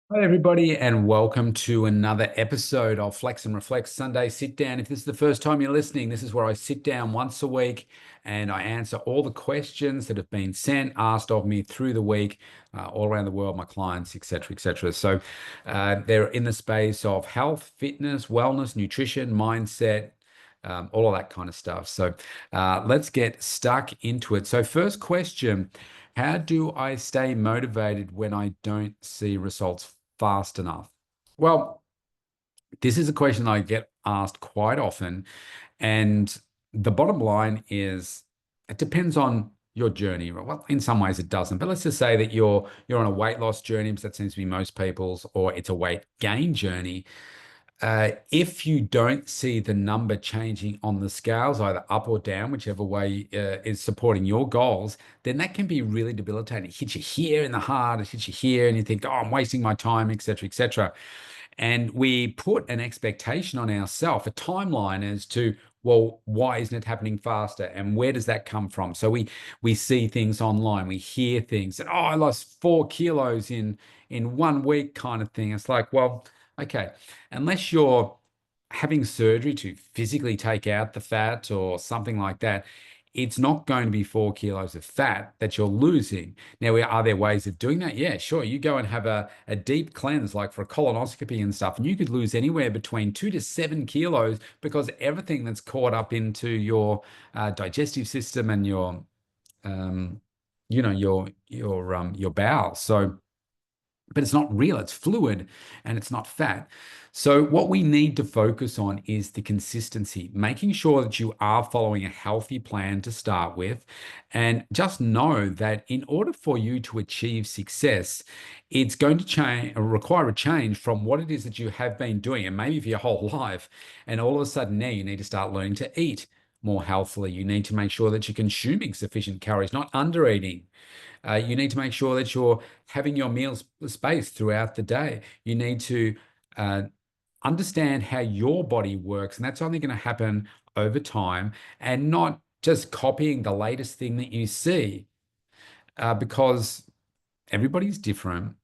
Hi, everybody, and welcome to another episode of Flex and Reflect Sunday Sit Down. If this is the first time you're listening, this is where I sit down once a week and I answer all the questions that have been sent, asked of me through the week, all around the world, my clients, etc., etc. So they're in the space of health, fitness, wellness, nutrition, mindset, all of that kind of stuff. So let's get stuck into it. So, first question. How do I stay motivated when I don't see results fast enough? Well, this is a question I get asked quite often. And the bottom line is it depends on your journey. Well, in some ways it doesn't, but let's just say that you're on a weight loss journey, because that seems to be most people's, or it's a weight gain journey. If you don't see the number changing on the scales, either up or down, whichever way is supporting your goals, then that can be really debilitating. It hits you here in the heart, it hits you here, and you think, oh, I'm wasting my time, etc., etc. And we put an expectation on ourselves, a timeline as to, well, why isn't it happening faster? And where does that come from? So we see things online, we hear things that, oh, I lost 4 kilos in 1 week kind of thing. It's like, well, okay, unless you're having surgery to physically take out the fat or something like that, it's not going to be 4 kilos of fat that you're losing. Now, are there ways of doing that? Yeah, sure. You go and have a deep cleanse, like for a colonoscopy and stuff, and you could lose anywhere between 2 to 7 kilos because everything that's caught up into your digestive system and your, um, your bowels. So, but it's not real, it's fluid and it's not fat. So, what we need to focus on is the consistency, making sure that you are following a healthy plan to start with. And just know that in order for you to achieve success, it's going to require a change from what it is that you have been doing, and maybe for your whole life. And all of a sudden, now you need to start learning to eat more healthily. You need to make sure that you're consuming sufficient calories, not under eating. You need to make sure that you're having your meals spaced throughout the day. You need to uh, understand how your body works, and that's only going to happen over time and not just copying the latest thing that you see, because everybody's different.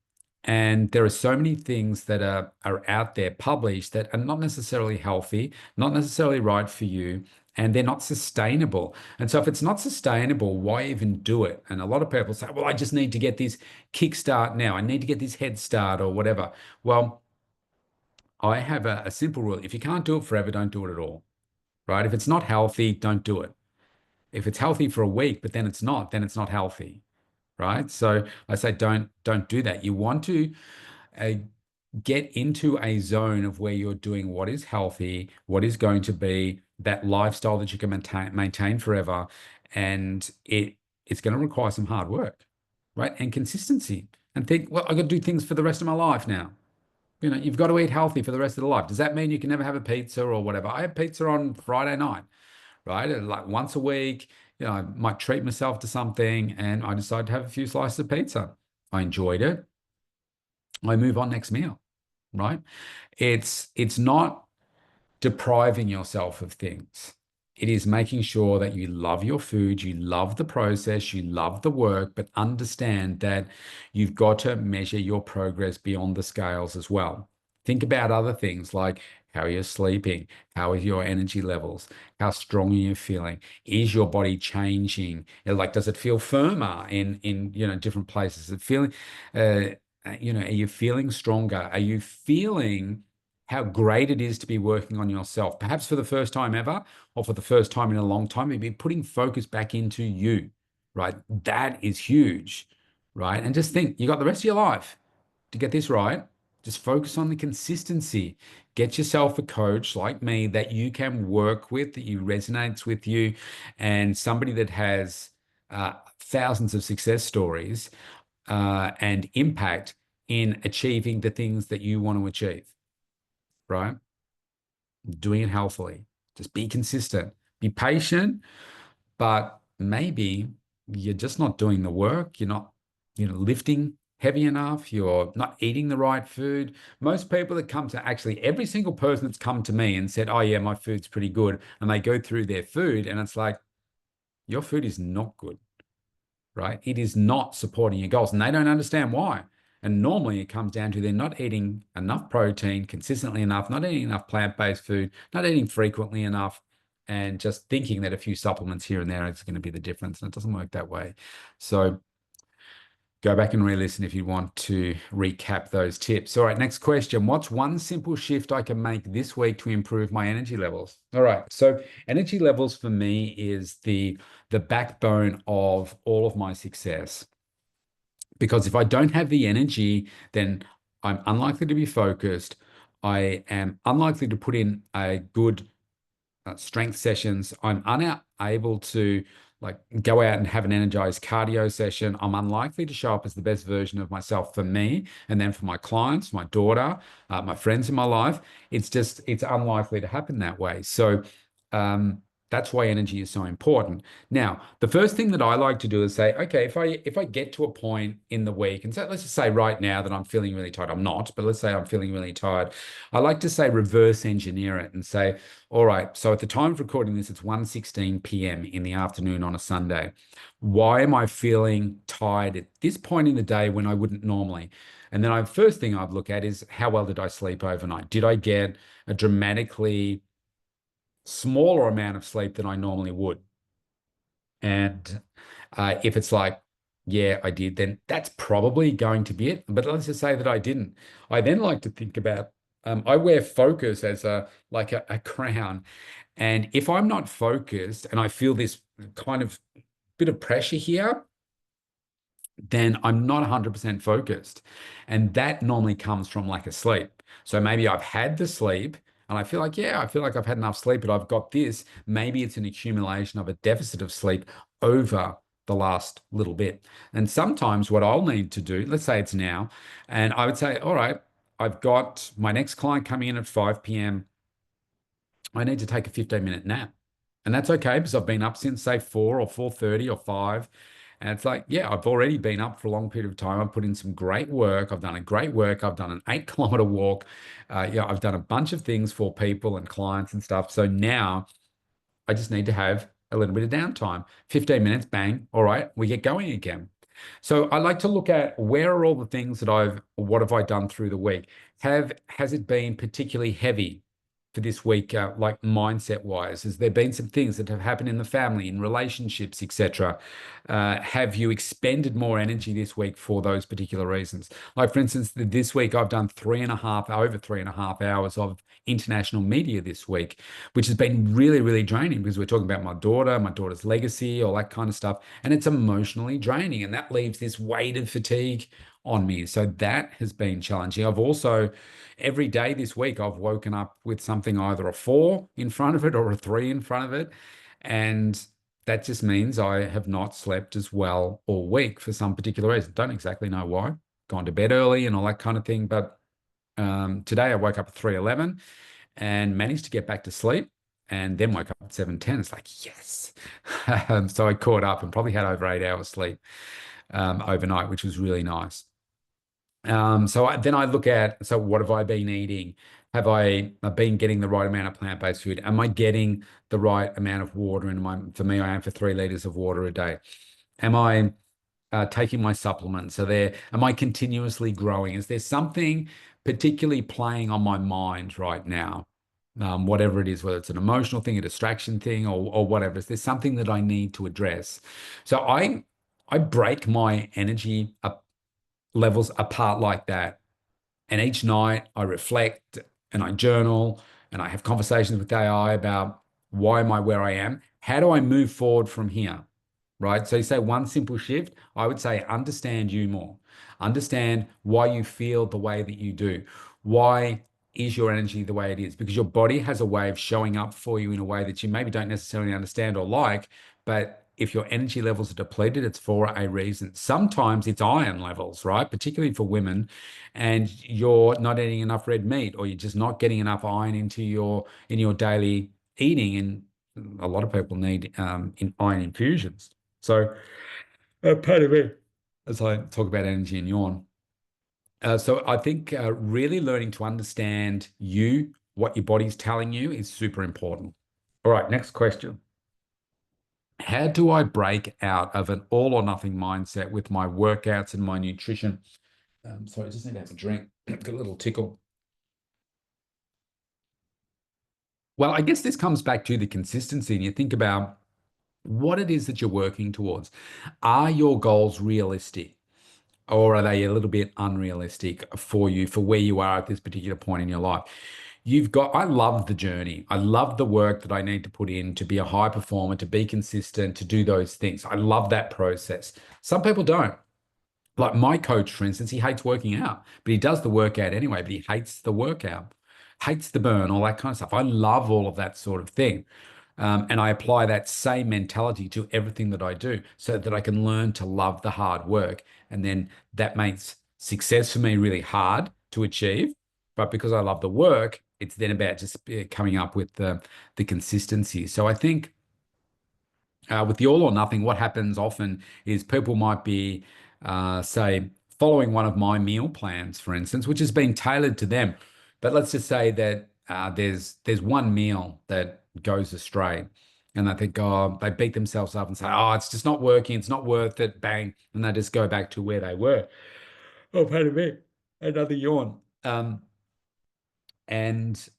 And there are so many things that are out there published that are not necessarily healthy, not necessarily right for you, and they're not sustainable. And so if it's not sustainable, why even do it? And a lot of people say, well, I just need to get this kickstart now. I need to get this head start or whatever. Well, I have a simple rule. If you can't do it forever, don't do it at all, right? If it's not healthy, don't do it. If it's healthy for a week, but then it's not healthy, right? So I say don't do that. You want to uh, get into a zone of where you're doing what is healthy, what is going to be that lifestyle that you can maintain forever, and it's going to require some hard work, right? And consistency. And think, well, I've got to do things for the rest of my life now. You've got to eat healthy for the rest of the life. Does that mean you can never have a pizza or whatever? I have pizza on Friday night, right? And like once a week, I might treat myself to something and I decide to have a few slices of pizza. I enjoyed it. I move on next meal, right? It's not depriving yourself of things. It is making sure that you love your food, you love the process, you love the work, but understand that you've got to measure your progress beyond the scales as well. Think about other things like how you're sleeping, how are your energy levels, how strong are you feeling? Is your body changing? Like, does it feel firmer in different places? Is it feeling, are you feeling stronger? Are you feeling how great it is to be working on yourself, perhaps for the first time ever, or for the first time in a long time, maybe putting focus back into you, right? That is huge, right? And just think, you got the rest of your life to get this right. Just focus on the consistency. Get yourself a coach like me that you can work with, that you resonates with you, and somebody that has thousands of success stories and impact in achieving the things that you want to achieve, right? Doing it healthily. Just be consistent, be patient, but maybe you're just not doing the work. You're not, lifting heavy enough. You're not eating the right food. Most people that come to actually every single person that's come to me and said, oh, yeah, my food's pretty good. And they go through their food and it's like, your food is not good, right? It is not supporting your goals. And they don't understand why. And normally it comes down to they're not eating enough protein consistently enough, not eating enough plant-based food, not eating frequently enough, and just thinking that a few supplements here and there is going to be the difference. And it doesn't work that way. So go back and re-listen if you want to recap those tips. All right, next question. What's one simple shift I can make this week to improve my energy levels? All right, so energy levels for me is the backbone of all of my success. Because if I don't have the energy, then I'm unlikely to be focused. I am unlikely to put in a good strength sessions. I'm unable to like go out and have an energized cardio session. I'm unlikely to show up as the best version of myself for me, and then for my clients, my daughter, my friends in my life. It's unlikely to happen that way. So um, that's why energy is so important. Now, the first thing that I like to do is say, okay, if I get to a point in the week, and so let's just say right now that I'm feeling really tired. I'm not, but let's say I'm feeling really tired. I like to say reverse engineer it and say, all right, so at the time of recording this, it's 1:16 p.m. in the afternoon on a Sunday. Why am I feeling tired at this point in the day when I wouldn't normally? And then first thing I'd look at is how well did I sleep overnight? Did I get a dramatically smaller amount of sleep than I normally would? And if it's like, yeah, I did, then that's probably going to be it. But let's just say that I didn't. I then like to think about, I wear focus as a crown. And if I'm not focused and I feel this kind of bit of pressure here, then I'm not 100% focused. And that normally comes from lack of sleep. So maybe I've had the sleep and I feel like, yeah, I feel like I've had enough sleep, but I've got this. Maybe it's an accumulation of a deficit of sleep over the last little bit. And sometimes what I'll need to do, let's say it's now, and I would say, all right, I've got my next client coming in at 5 p.m. I need to take a 15-minute nap. And that's okay because I've been up since say 4 or 4:30 or 5. And it's like, yeah, I've already been up for a long period of time. I've put in some great work. I've done a great work. I've done an 8 kilometer walk. Yeah, I've done a bunch of things for people and clients and stuff. So now I just need to have a little bit of downtime. 15 minutes, bang. All right, we get going again. So I like to look at where are all the things that what have I done through the week? Has it been particularly heavy for this week, like mindset wise? Has there been some things that have happened in the family, in relationships, etc.? Have you expended more energy this week for those particular reasons? Like, for instance, this week I've done over 3.5 hours of international media this week, which has been really, really draining because we're talking about my daughter's legacy, all that kind of stuff. And it's emotionally draining. And that leaves this weight of fatigue on me. So that has been challenging. I've also, every day this week, I've woken up with something, either a 4 in front of it or a 3 in front of it. And that just means I have not slept as well all week for some particular reason. Don't exactly know why. Gone to bed early and all that kind of thing. But today I woke up at 3:11 and managed to get back to sleep, and then woke up at 7:10. It's like, yes. So I caught up and probably had over 8 hours sleep overnight, which was really nice. Then I look at, so what have I been eating? Have I been getting the right amount of plant-based food? Am I getting the right amount of water? And for me, I am for 3 liters of water a day. Am I taking my supplements? Am I continuously growing? Is there something particularly playing on my mind right now? Whatever it is, whether it's an emotional thing, a distraction thing, or whatever. Is there something that I need to address? So I break my energy levels apart like that. And each night I reflect and I journal and I have conversations with AI about, why am I where I am? How do I move forward from here? Right. So you say one simple shift, I would say understand you more. Understand why you feel the way that you do. Why is your energy the way it is? Because your body has a way of showing up for you in a way that you maybe don't necessarily understand or like, but if your energy levels are depleted, it's for a reason. Sometimes it's iron levels, right? Particularly for women, and you're not eating enough red meat, or you're just not getting enough iron into your daily eating. And a lot of people need iron infusions. So part of it, as I talk about energy and yawn. So I think really learning to understand what your body's telling you is super important. All right, next question. How do I break out of an all or nothing mindset with my workouts and my nutrition? Sorry, I just need to have a drink. Got a little tickle. Well, I guess this comes back to the consistency, and you think about what it is that you're working towards. Are your goals realistic? Or are they a little bit unrealistic for you, for where you are at this particular point in your life? I love the journey. I love the work that I need to put in to be a high performer, to be consistent, to do those things. I love that process. Some people don't. Like my coach, for instance, he hates working out, but he does the workout anyway, but he hates the workout, hates the burn, all that kind of stuff. I love all of that sort of thing. And I apply that same mentality to everything that I do so that I can learn to love the hard work. And then that makes success for me really hard to achieve. But because I love the work, it's then about just coming up with the consistency. So I think with the all or nothing, what happens often is people might be, say, following one of my meal plans, for instance, which has been tailored to them. But let's just say that there's one meal that goes astray, and they think, oh, they beat themselves up and say, oh, it's just not working, it's not worth it, bang, and they just go back to where they were. Oh, pardon me, another yawn. And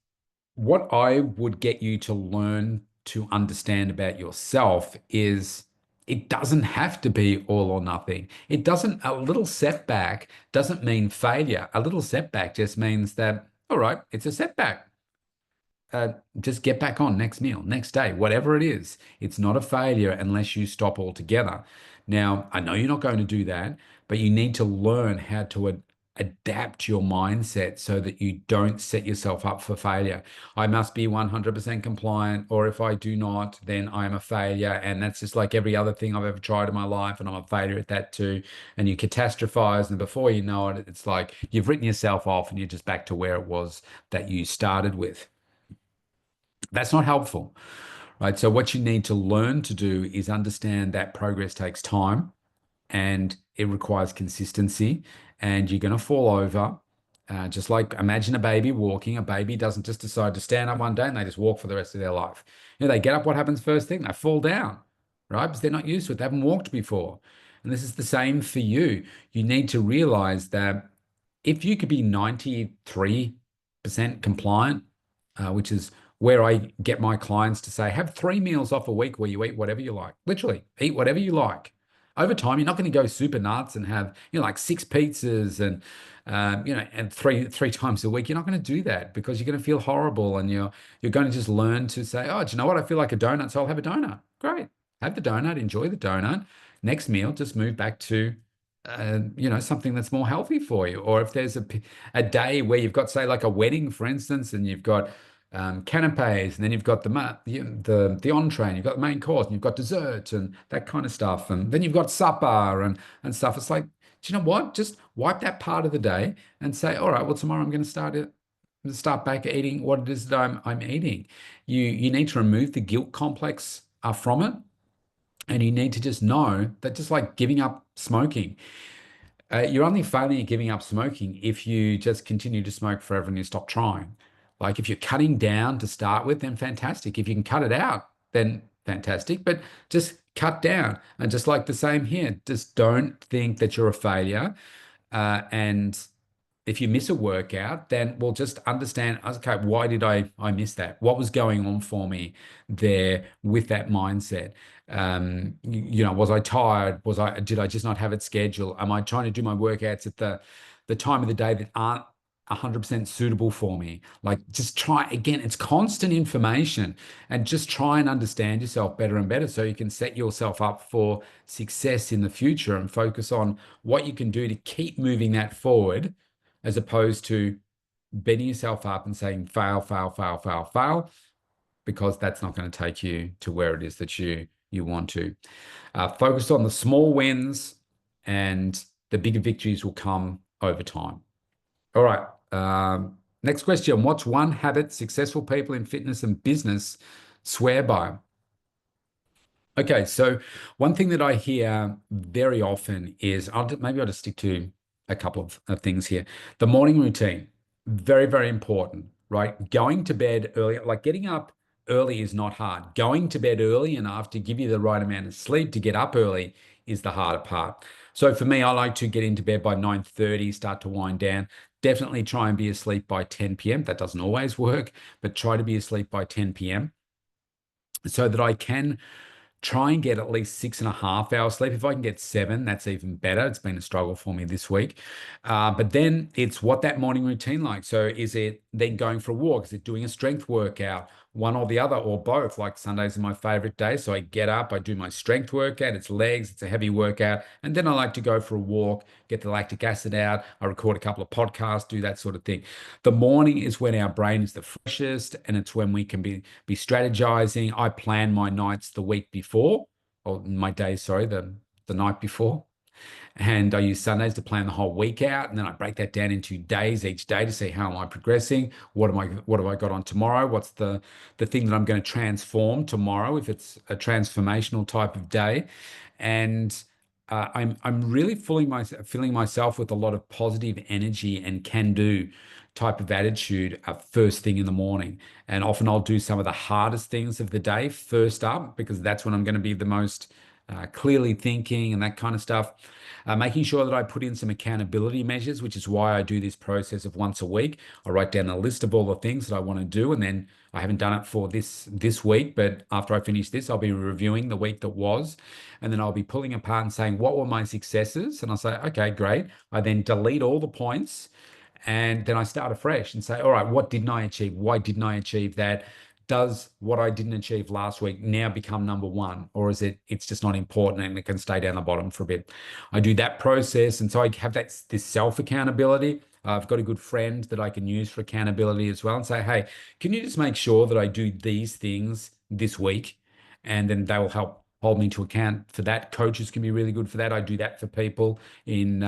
what I would get you to learn to understand about yourself is it doesn't have to be all or nothing. A little setback doesn't mean failure. A little setback just means that, all right, it's a setback. Just get back on next meal, next day, whatever it is. It's not a failure unless you stop altogether. Now, I know you're not going to do that, but you need to learn how to adapt your mindset so that you don't set yourself up for failure. I must be 100% compliant, or if I do not, then I'm a failure. And that's just like every other thing I've ever tried in my life, and I'm a failure at that too. And you catastrophize, and before you know it, it's like you've written yourself off and you're just back to where it was that you started with. That's not helpful, right? So what you need to learn to do is understand that progress takes time and it requires consistency, and you're going to fall over. Just like imagine a baby walking. A baby doesn't just decide to stand up one day and they just walk for the rest of their life. They get up, what happens first thing? They fall down, right? Because they're not used to it. They haven't walked before. And this is the same for you. You need to realize that if you could be 93% compliant, which is where I get my clients to say, have 3 meals off a week where you eat whatever you like. Literally, eat whatever you like. Over time, you're not going to go super nuts and have, like 6 pizzas and, and three times a week. You're not going to do that because you're going to feel horrible, and you're going to just learn to say, oh, do you know what? I feel like a donut, so I'll have a donut. Great. Have the donut, enjoy the donut. Next meal, just move back to something that's more healthy for you. Or if there's a day where you've got, say, like a wedding, for instance, and you've got canapes, and then you've got the entree, and you've got the main course, and you've got dessert and that kind of stuff, and then you've got supper and stuff. It's like, do you know what? Just wipe that part of the day and say, all right, well, tomorrow I'm going to start back eating what it is that I'm eating. You need to remove the guilt complex from it. And you need to just know that, just like giving up smoking, you're only failing at giving up smoking if you just continue to smoke forever and you stop trying. Like if you're cutting down to start with, then fantastic. If you can cut it out, then fantastic. But just cut down. And just like the same here, just don't think that you're a failure. And if you miss a workout, then we'll just understand, okay, why did I miss that? What was going on for me there with that mindset? Was I tired? Did I just not have it scheduled? Am I trying to do my workouts at the time of the day that aren't 100% suitable for me? Like, just try again. It's constant information, and just try and understand yourself better and better so you can set yourself up for success in the future and focus on what you can do to keep moving that forward, as opposed to beating yourself up and saying fail, fail, fail, fail, fail, because that's not going to take you to where it is that you want to. Focus on the small wins, and the bigger victories will come over time. All right. Next question. What's one habit successful people in fitness and business swear by? Okay, so one thing that I hear very often is, maybe I'll just stick to a couple of things here. The morning routine, very, very important, right? Going to bed early, like getting up early is not hard. Going to bed early enough to give you the right amount of sleep to get up early is the harder part. So for me, I like to get into bed by 9:30, start to wind down. Definitely try and be asleep by 10 p.m. That doesn't always work, but try to be asleep by 10 p.m. so that I can try and get at least 6.5 hours sleep. If I can get 7, that's even better. It's been a struggle for me this week. But then it's what that morning routine like. So is it then going for a walk? Is it doing a strength workout? One or the other, or both. Like Sundays are my favorite day. So I get up, I do my strength workout. It's legs, it's a heavy workout. And then I like to go for a walk, get the lactic acid out. I record a couple of podcasts, do that sort of thing. The morning is when our brain is the freshest, and it's when we can be strategizing. I plan my nights the week before, or my days, sorry, the night before. And I use Sundays to plan the whole week out, and then I break that down into days each day to see how am I progressing. What have I got on tomorrow? What's the thing that I'm going to transform tomorrow if it's a transformational type of day? And I'm really filling myself with a lot of positive energy and can do type of attitude first thing in the morning. And often I'll do some of the hardest things of the day first up because that's when I'm going to be the most clearly thinking and that kind of stuff. Making sure that I put in some accountability measures, which is why I do this process of once a week. I write down a list of all the things that I want to do, and then I haven't done it for this week, but after I finish this, I'll be reviewing the week that was, and then I'll be pulling apart and saying, what were my successes? And I'll say, okay, great. I then delete all the points and then I start afresh and say, all right, what didn't I achieve? Why didn't I achieve that? Does what I didn't achieve last week now become number one? Or is it's just not important and it can stay down the bottom for a bit? I do that process. And so I have this self accountability. I've got a good friend that I can use for accountability as well and say, hey, can you just make sure that I do these things this week? And then they will help hold me to account for that. Coaches can be really good for that. I do that for people in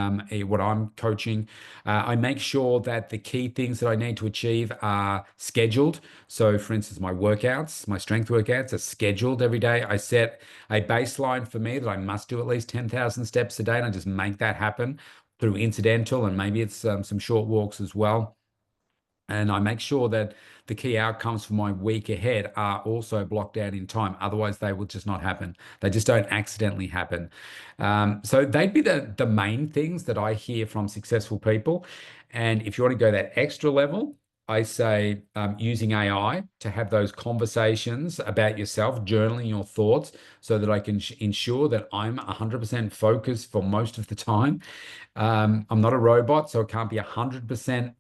what I'm coaching. I make sure that the key things that I need to achieve are scheduled. So, for instance, my workouts, my strength workouts are scheduled every day. I set a baseline for me that I must do at least 10,000 steps a day, and I just make that happen through incidental, and maybe it's some short walks as well. And I make sure that the key outcomes for my week ahead are also blocked out in time. Otherwise, they will just not happen. They just don't accidentally happen. So they'd be the main things that I hear from successful people. And if you want to go that extra level, I say using AI to have those conversations about yourself, journaling your thoughts so that I can ensure that I'm 100% focused for most of the time. I'm not a robot, so it can't be 100%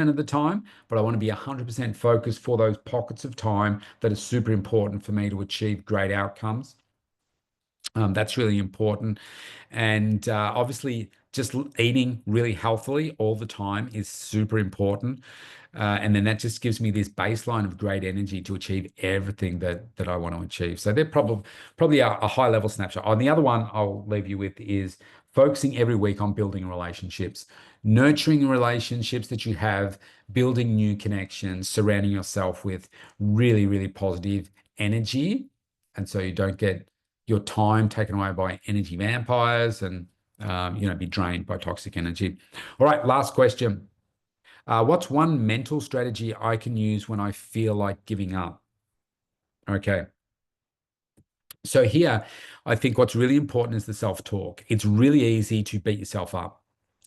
of the time, but I want to be 100% focused for those pockets of time that are super important for me to achieve great outcomes. That's really important. And obviously, just eating really healthily all the time is super important. And then that just gives me this baseline of great energy to achieve everything that I want to achieve. So they're probably a high level snapshot. On the other one I'll leave you with is focusing every week on building relationships, nurturing relationships that you have, building new connections, surrounding yourself with really, really positive energy. And so you don't get your time taken away by energy vampires and be drained by toxic energy. All right, last question. What's one mental strategy I can use when I feel like giving up? Okay. So here, I think what's really important is the self-talk. It's really easy to beat yourself up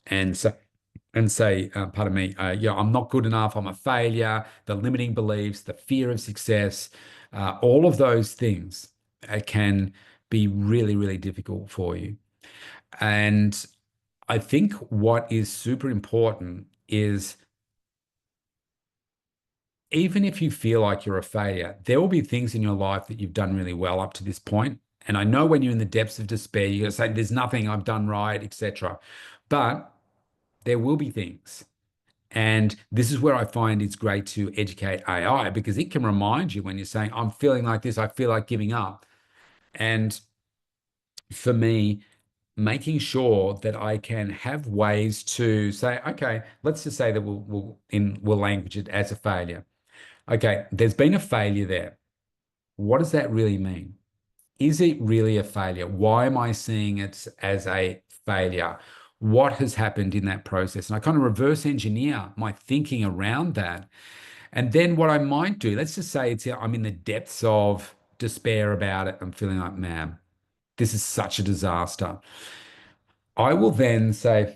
and say, pardon me, I'm not good enough. I'm a failure. The limiting beliefs, the fear of success, all of those things can be really, really difficult for you. And I think what is super important is even if you feel like you're a failure, there will be things in your life that you've done really well up to this point. And I know when you're in the depths of despair, you're going to say, there's nothing I've done right, etc. But there will be things. And this is where I find it's great to educate AI because it can remind you when you're saying, I'm feeling like this, I feel like giving up. And for me, making sure that I can have ways to say, okay, let's just say that we'll language it as a failure. Okay, there's been a failure there. What does that really mean? Is it really a failure? Why am I seeing it as a failure? What has happened in that process? And I kind of reverse engineer my thinking around that. And then what I might do, let's just say I'm in the depths of despair about it. I'm feeling like, man, this is such a disaster. I will then say,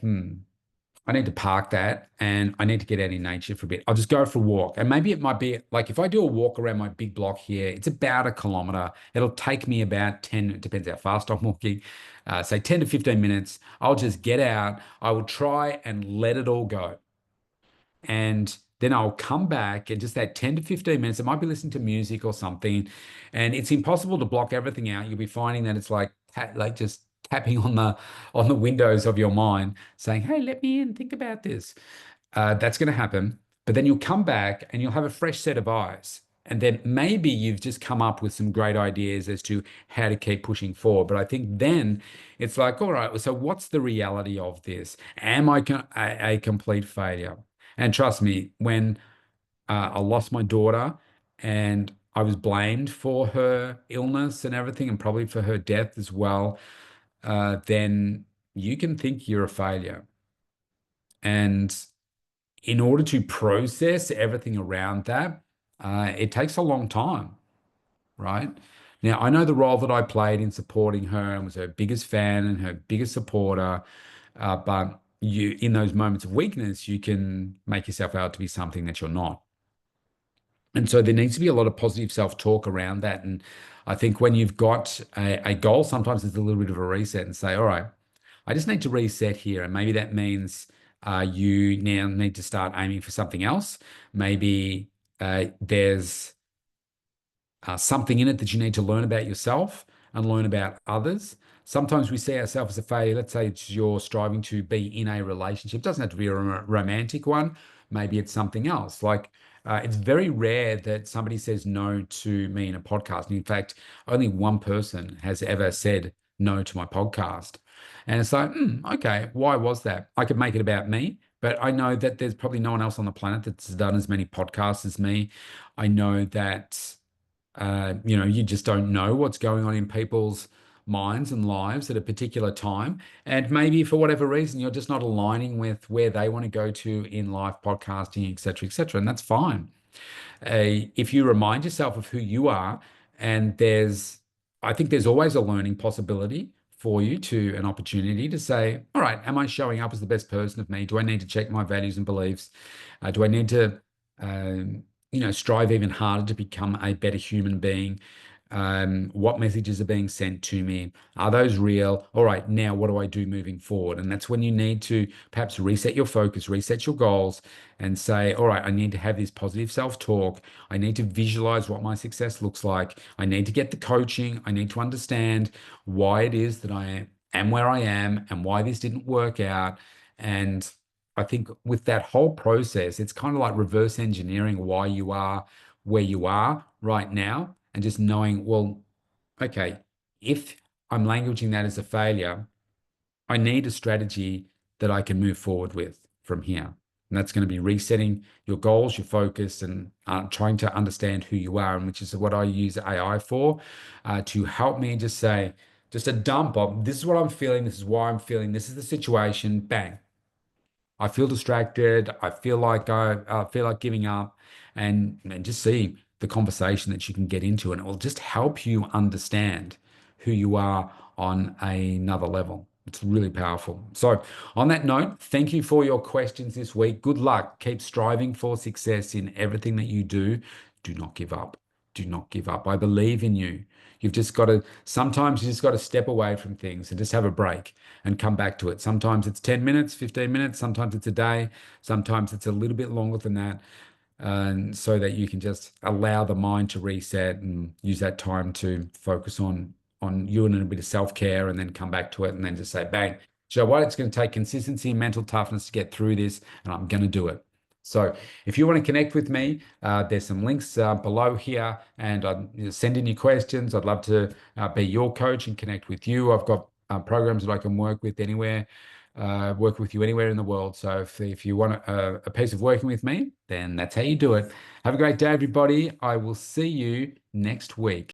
I need to park that and I need to get out in nature for a bit. I'll just go for a walk. And maybe it might be like if I do a walk around my big block here, it's about a kilometer. It'll take me about 10, it depends how fast I'm walking, say 10 to 15 minutes. I'll just get out. I will try and let it all go. And then I'll come back and just that 10 to 15 minutes, I might be listening to music or something. And it's impossible to block everything out. You'll be finding that it's like just tapping on the windows of your mind, saying, "Hey, let me in, think about this." That's going to happen. But then you'll come back and you'll have a fresh set of eyes. And then maybe you've just come up with some great ideas as to how to keep pushing forward. But I think then it's like, all right, so what's the reality of this? Am I a complete failure? And trust me, when I lost my daughter and I was blamed for her illness and everything, and probably for her death as well, then you can think you're a failure. And in order to process everything around that, it takes a long time, right? Now, I know the role that I played in supporting her and was her biggest fan and her biggest supporter, but you, in those moments of weakness, you can make yourself out to be something that you're not. And so there needs to be a lot of positive self-talk around that. And I think when you've got a goal, sometimes it's a little bit of a reset and say, all right, I just need to reset here. And maybe that means you now need to start aiming for something else. Maybe there's something in it that you need to learn about yourself and learn about others. Sometimes we see ourselves as a failure. Let's say it's you're striving to be in a relationship. It doesn't have to be a romantic one. Maybe it's something else. Like it's very rare that somebody says no to me in a podcast. And in fact, only one person has ever said no to my podcast. And it's like, okay, why was that? I could make it about me, but I know that there's probably no one else on the planet that's done as many podcasts as me. I know that you just don't know what's going on in people's minds and lives at a particular time. And maybe for whatever reason, you're just not aligning with where they want to go to in life, podcasting, et cetera, et cetera. And that's fine. If you remind yourself of who you are, and I think there's always a learning possibility for you to an opportunity to say, all right, am I showing up as the best person of me? Do I need to check my values and beliefs? Do I need to, strive even harder to become a better human being? What messages are being sent to me? Are those real? All right, now what do I do moving forward? And that's when you need to perhaps reset your focus, reset your goals, and say, all right, I need to have this positive self-talk. I need to visualize what my success looks like. I need to get the coaching. I need to understand why it is that I am where I am and why this didn't work out. And I think with that whole process, it's kind of like reverse engineering why you are where you are right now and just knowing, well, okay, if I'm languaging that as a failure, I need a strategy that I can move forward with from here. And that's going to be resetting your goals, your focus, and trying to understand who you are, and which is what I use AI for, to help me just say, just a dump of this is what I'm feeling, this is why I'm feeling, this is the situation, bang. I feel distracted. I feel like giving up, and just see the conversation that you can get into, and it will just help you understand who you are on another level. It's really powerful. So, on that note, thank you for your questions this week. Good luck. Keep striving for success in everything that you do. Do not give up. Do not give up. I believe in you. Sometimes you just got to step away from things and just have a break and come back to it. Sometimes it's 10 minutes, 15 minutes, sometimes it's a day, sometimes it's a little bit longer than that. And so that you can just allow the mind to reset and use that time to focus on you and a bit of self-care, and then come back to it and then just say, bang, you know what? It's going to take consistency and mental toughness to get through this, and I'm going to do it. So if you want to connect with me, there's some links below here, and send in your questions. I'd love to be your coach and connect with you. I've got programs that I can work with anywhere, work with you anywhere in the world. So if you want a piece of working with me, then that's how you do it. Have a great day, everybody. I will see you next week.